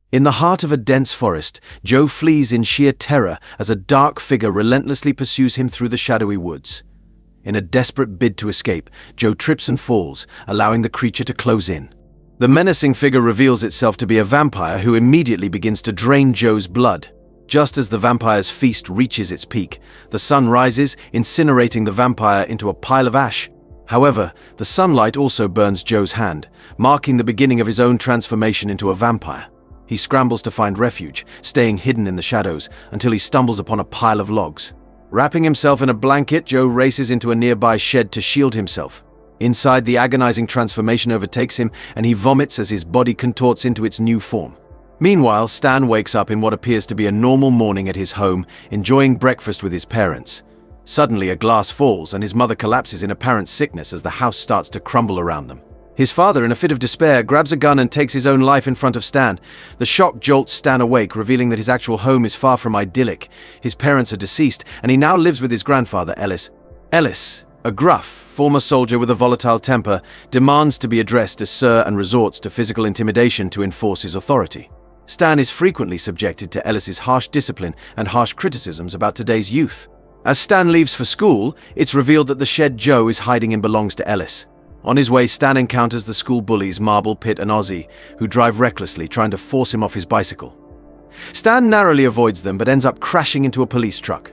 In the heart of a dense forest, Joe flees in sheer terror as a dark figure relentlessly pursues him through the shadowy woods. In a desperate bid to escape, Joe trips and falls, allowing the creature to close in. The menacing figure reveals itself to be a vampire who immediately begins to drain Joe's blood. Just as the vampire's feast reaches its peak, the sun rises, incinerating the vampire into a pile of ash. However, the sunlight also burns Joe's hand, marking the beginning of his own transformation into a vampire. He scrambles to find refuge, staying hidden in the shadows, until he stumbles upon a pile of logs. Wrapping himself in a blanket, Joe races into a nearby shed to shield himself. Inside, the agonizing transformation overtakes him, and he vomits as his body contorts into its new form. Meanwhile, Stan wakes up in what appears to be a normal morning at his home, enjoying breakfast with his parents. Suddenly, a glass falls, and his mother collapses in apparent sickness as the house starts to crumble around them. His father, in a fit of despair, grabs a gun and takes his own life in front of Stan. The shock jolts Stan awake, revealing that his actual home is far from idyllic. His parents are deceased, and he now lives with his grandfather, Ellis. Ellis, a gruff, former soldier with a volatile temper, demands to be addressed as Sir and resorts to physical intimidation to enforce his authority. Stan is frequently subjected to Ellis's harsh discipline and harsh criticisms about today's youth. As Stan leaves for school, it's revealed that the shed Joe is hiding in belongs to Ellis. On his way, Stan encounters the school bullies Marble, Pit, and Ozzy, who drive recklessly, trying to force him off his bicycle. Stan narrowly avoids them but ends up crashing into a police truck.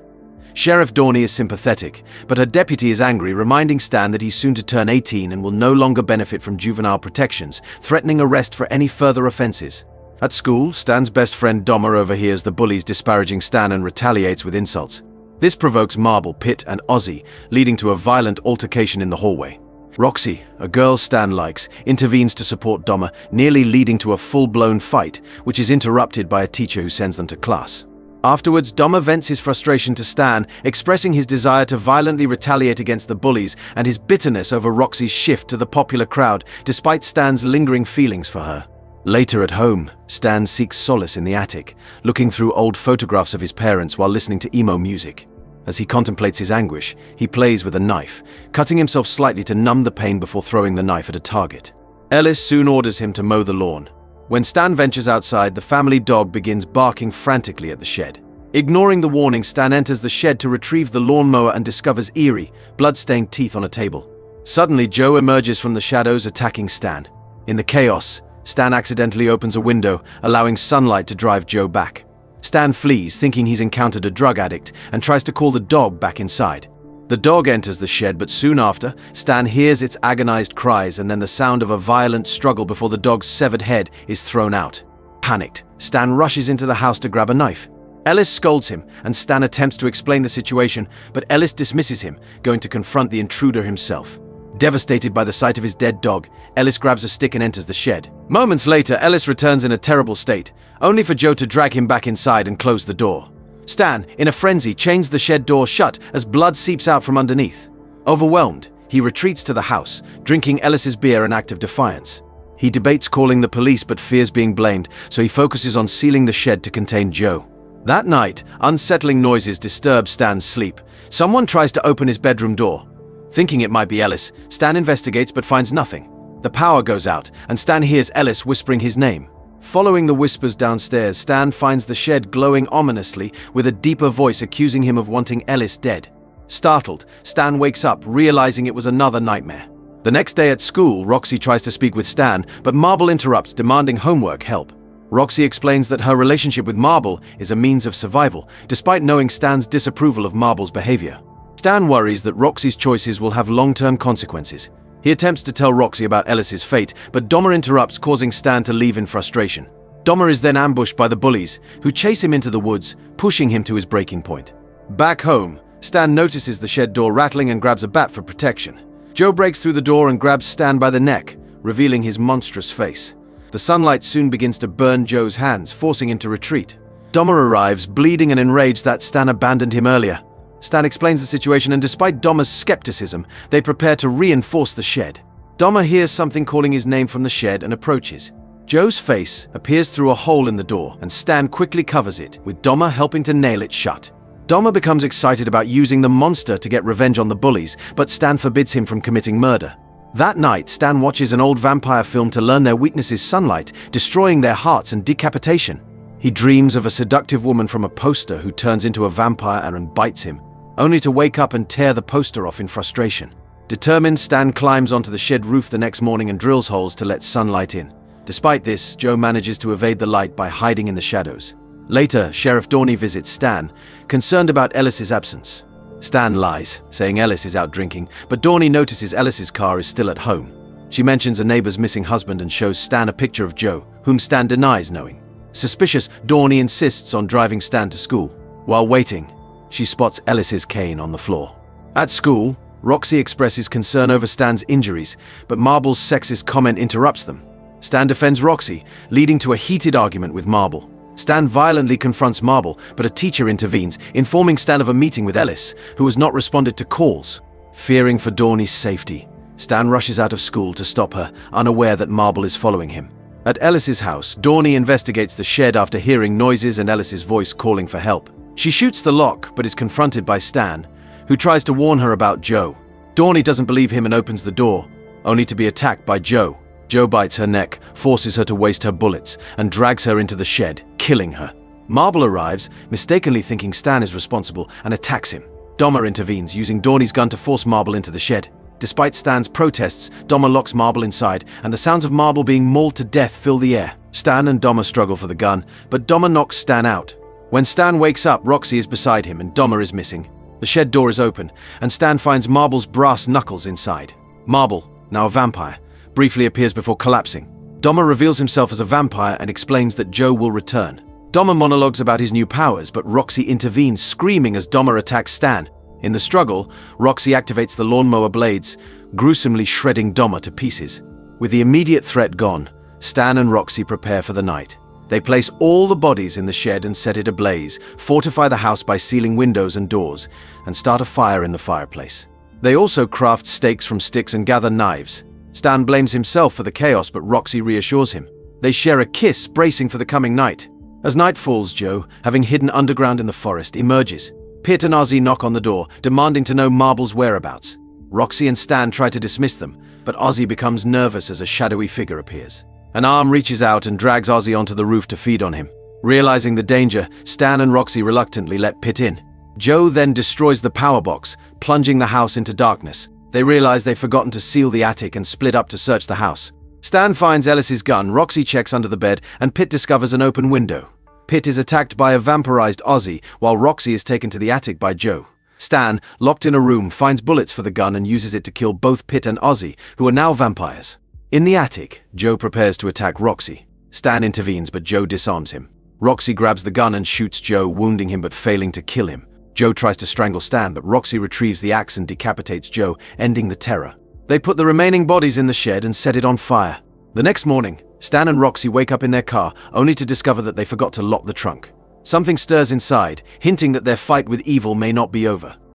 Sheriff Dorney is sympathetic, but her deputy is angry, reminding Stan that he's soon to turn 18 and will no longer benefit from juvenile protections, threatening arrest for any further offenses. At school, Stan's best friend Dahmer overhears the bullies disparaging Stan and retaliates with insults. This provokes Marble, Pit, and Ozzy, leading to a violent altercation in the hallway. Roxy, a girl Stan likes, intervenes to support Dahmer, nearly leading to a full-blown fight, which is interrupted by a teacher who sends them to class. Afterwards, Dahmer vents his frustration to Stan, expressing his desire to violently retaliate against the bullies and his bitterness over Roxy's shift to the popular crowd, despite Stan's lingering feelings for her. Later at home, Stan seeks solace in the attic, looking through old photographs of his parents while listening to emo music. As he contemplates his anguish, he plays with a knife, cutting himself slightly to numb the pain before throwing the knife at a target. Ellis soon orders him to mow the lawn. When Stan ventures outside, the family dog begins barking frantically at the shed. Ignoring the warning, Stan enters the shed to retrieve the lawnmower and discovers eerie, blood-stained teeth on a table. Suddenly, Joe emerges from the shadows, attacking Stan. In the chaos, Stan accidentally opens a window, allowing sunlight to drive Joe back. Stan flees, thinking he's encountered a drug addict, and tries to call the dog back inside. The dog enters the shed, but soon after, Stan hears its agonized cries and then the sound of a violent struggle before the dog's severed head is thrown out. Panicked, Stan rushes into the house to grab a knife. Ellis scolds him, and Stan attempts to explain the situation, but Ellis dismisses him, going to confront the intruder himself. Devastated by the sight of his dead dog, Ellis grabs a stick and enters the shed. Moments later, Ellis returns in a terrible state, only for Joe to drag him back inside and close the door. Stan, in a frenzy, chains the shed door shut as blood seeps out from underneath. Overwhelmed, he retreats to the house, drinking Ellis's beer in act of defiance. He debates calling the police but fears being blamed, so he focuses on sealing the shed to contain Joe. That night, unsettling noises disturb Stan's sleep. Someone tries to open his bedroom door. Thinking it might be Ellis, Stan investigates but finds nothing. The power goes out, and Stan hears Ellis whispering his name. Following the whispers downstairs, Stan finds the shed glowing ominously, with a deeper voice accusing him of wanting Ellis dead. Startled, Stan wakes up, realizing it was another nightmare. The next day at school, Roxy tries to speak with Stan, but Marble interrupts, demanding homework help. Roxy explains that her relationship with Marble is a means of survival, despite knowing Stan's disapproval of Marble's behavior. Stan worries that Roxy's choices will have long-term consequences. He attempts to tell Roxy about Ellis's fate, but Dahmer interrupts, causing Stan to leave in frustration. Dahmer is then ambushed by the bullies, who chase him into the woods, pushing him to his breaking point. Back home, Stan notices the shed door rattling and grabs a bat for protection. Joe breaks through the door and grabs Stan by the neck, revealing his monstrous face. The sunlight soon begins to burn Joe's hands, forcing him to retreat. Dahmer arrives, bleeding and enraged that Stan abandoned him earlier. Stan explains the situation, and despite Dahmer's skepticism, they prepare to reinforce the shed. Dahmer hears something calling his name from the shed and approaches. Joe's face appears through a hole in the door, and Stan quickly covers it, with Dahmer helping to nail it shut. Dahmer becomes excited about using the monster to get revenge on the bullies, but Stan forbids him from committing murder. That night, Stan watches an old vampire film to learn their weakness is sunlight, destroying their hearts and decapitation. He dreams of a seductive woman from a poster who turns into a vampire and bites him, only to wake up and tear the poster off in frustration. Determined, Stan climbs onto the shed roof the next morning and drills holes to let sunlight in. Despite this, Joe manages to evade the light by hiding in the shadows. Later, Sheriff Dorney visits Stan, concerned about Ellis's absence. Stan lies, saying Ellis is out drinking, but Dorney notices Ellis's car is still at home. She mentions a neighbor's missing husband and shows Stan a picture of Joe, whom Stan denies knowing. Suspicious, Dorney insists on driving Stan to school. While waiting, she spots Ellis's cane on the floor. At school, Roxy expresses concern over Stan's injuries, but Marble's sexist comment interrupts them. Stan defends Roxy, leading to a heated argument with Marble. Stan violently confronts Marble, but a teacher intervenes, informing Stan of a meeting with Ellis, who has not responded to calls. Fearing for Dorney's safety, Stan rushes out of school to stop her, unaware that Marble is following him. At Ellis's house, Dorney investigates the shed after hearing noises and Ellis's voice calling for help. She shoots the lock, but is confronted by Stan, who tries to warn her about Joe. Dorney doesn't believe him and opens the door, only to be attacked by Joe. Joe bites her neck, forces her to waste her bullets, and drags her into the shed, killing her. Marble arrives, mistakenly thinking Stan is responsible, and attacks him. Dahmer intervenes, using Dorney's gun to force Marble into the shed. Despite Stan's protests, Dahmer locks Marble inside, and the sounds of Marble being mauled to death fill the air. Stan and Dahmer struggle for the gun, but Dahmer knocks Stan out. When Stan wakes up, Roxy is beside him and Dahmer is missing. The shed door is open, and Stan finds Marble's brass knuckles inside. Marble, now a vampire, briefly appears before collapsing. Dahmer reveals himself as a vampire and explains that Joe will return. Dahmer monologues about his new powers, but Roxy intervenes, screaming as Dahmer attacks Stan. In the struggle, Roxy activates the lawnmower blades, gruesomely shredding Dahmer to pieces. With the immediate threat gone, Stan and Roxy prepare for the night. They place all the bodies in the shed and set it ablaze, fortify the house by sealing windows and doors, and start a fire in the fireplace. They also craft stakes from sticks and gather knives. Stan blames himself for the chaos, but Roxy reassures him. They share a kiss, bracing for the coming night. As night falls, Joe, having hidden underground in the forest, emerges. Pitt and Ozzy knock on the door, demanding to know Marble's whereabouts. Roxy and Stan try to dismiss them, but Ozzy becomes nervous as a shadowy figure appears. An arm reaches out and drags Ozzy onto the roof to feed on him. Realizing the danger, Stan and Roxy reluctantly let Pitt in. Joe then destroys the power box, plunging the house into darkness. They realize they've forgotten to seal the attic and split up to search the house. Stan finds Ellis's gun, Roxy checks under the bed, and Pitt discovers an open window. Pitt is attacked by a vampirized Ozzy, while Roxy is taken to the attic by Joe. Stan, locked in a room, finds bullets for the gun and uses it to kill both Pitt and Ozzy, who are now vampires. In the attic, Joe prepares to attack Roxy. Stan intervenes, but Joe disarms him. Roxy grabs the gun and shoots Joe, wounding him but failing to kill him. Joe tries to strangle Stan, but Roxy retrieves the axe and decapitates Joe, ending the terror. They put the remaining bodies in the shed and set it on fire. The next morning, Stan and Roxy wake up in their car, only to discover that they forgot to lock the trunk. Something stirs inside, hinting that their fight with evil may not be over.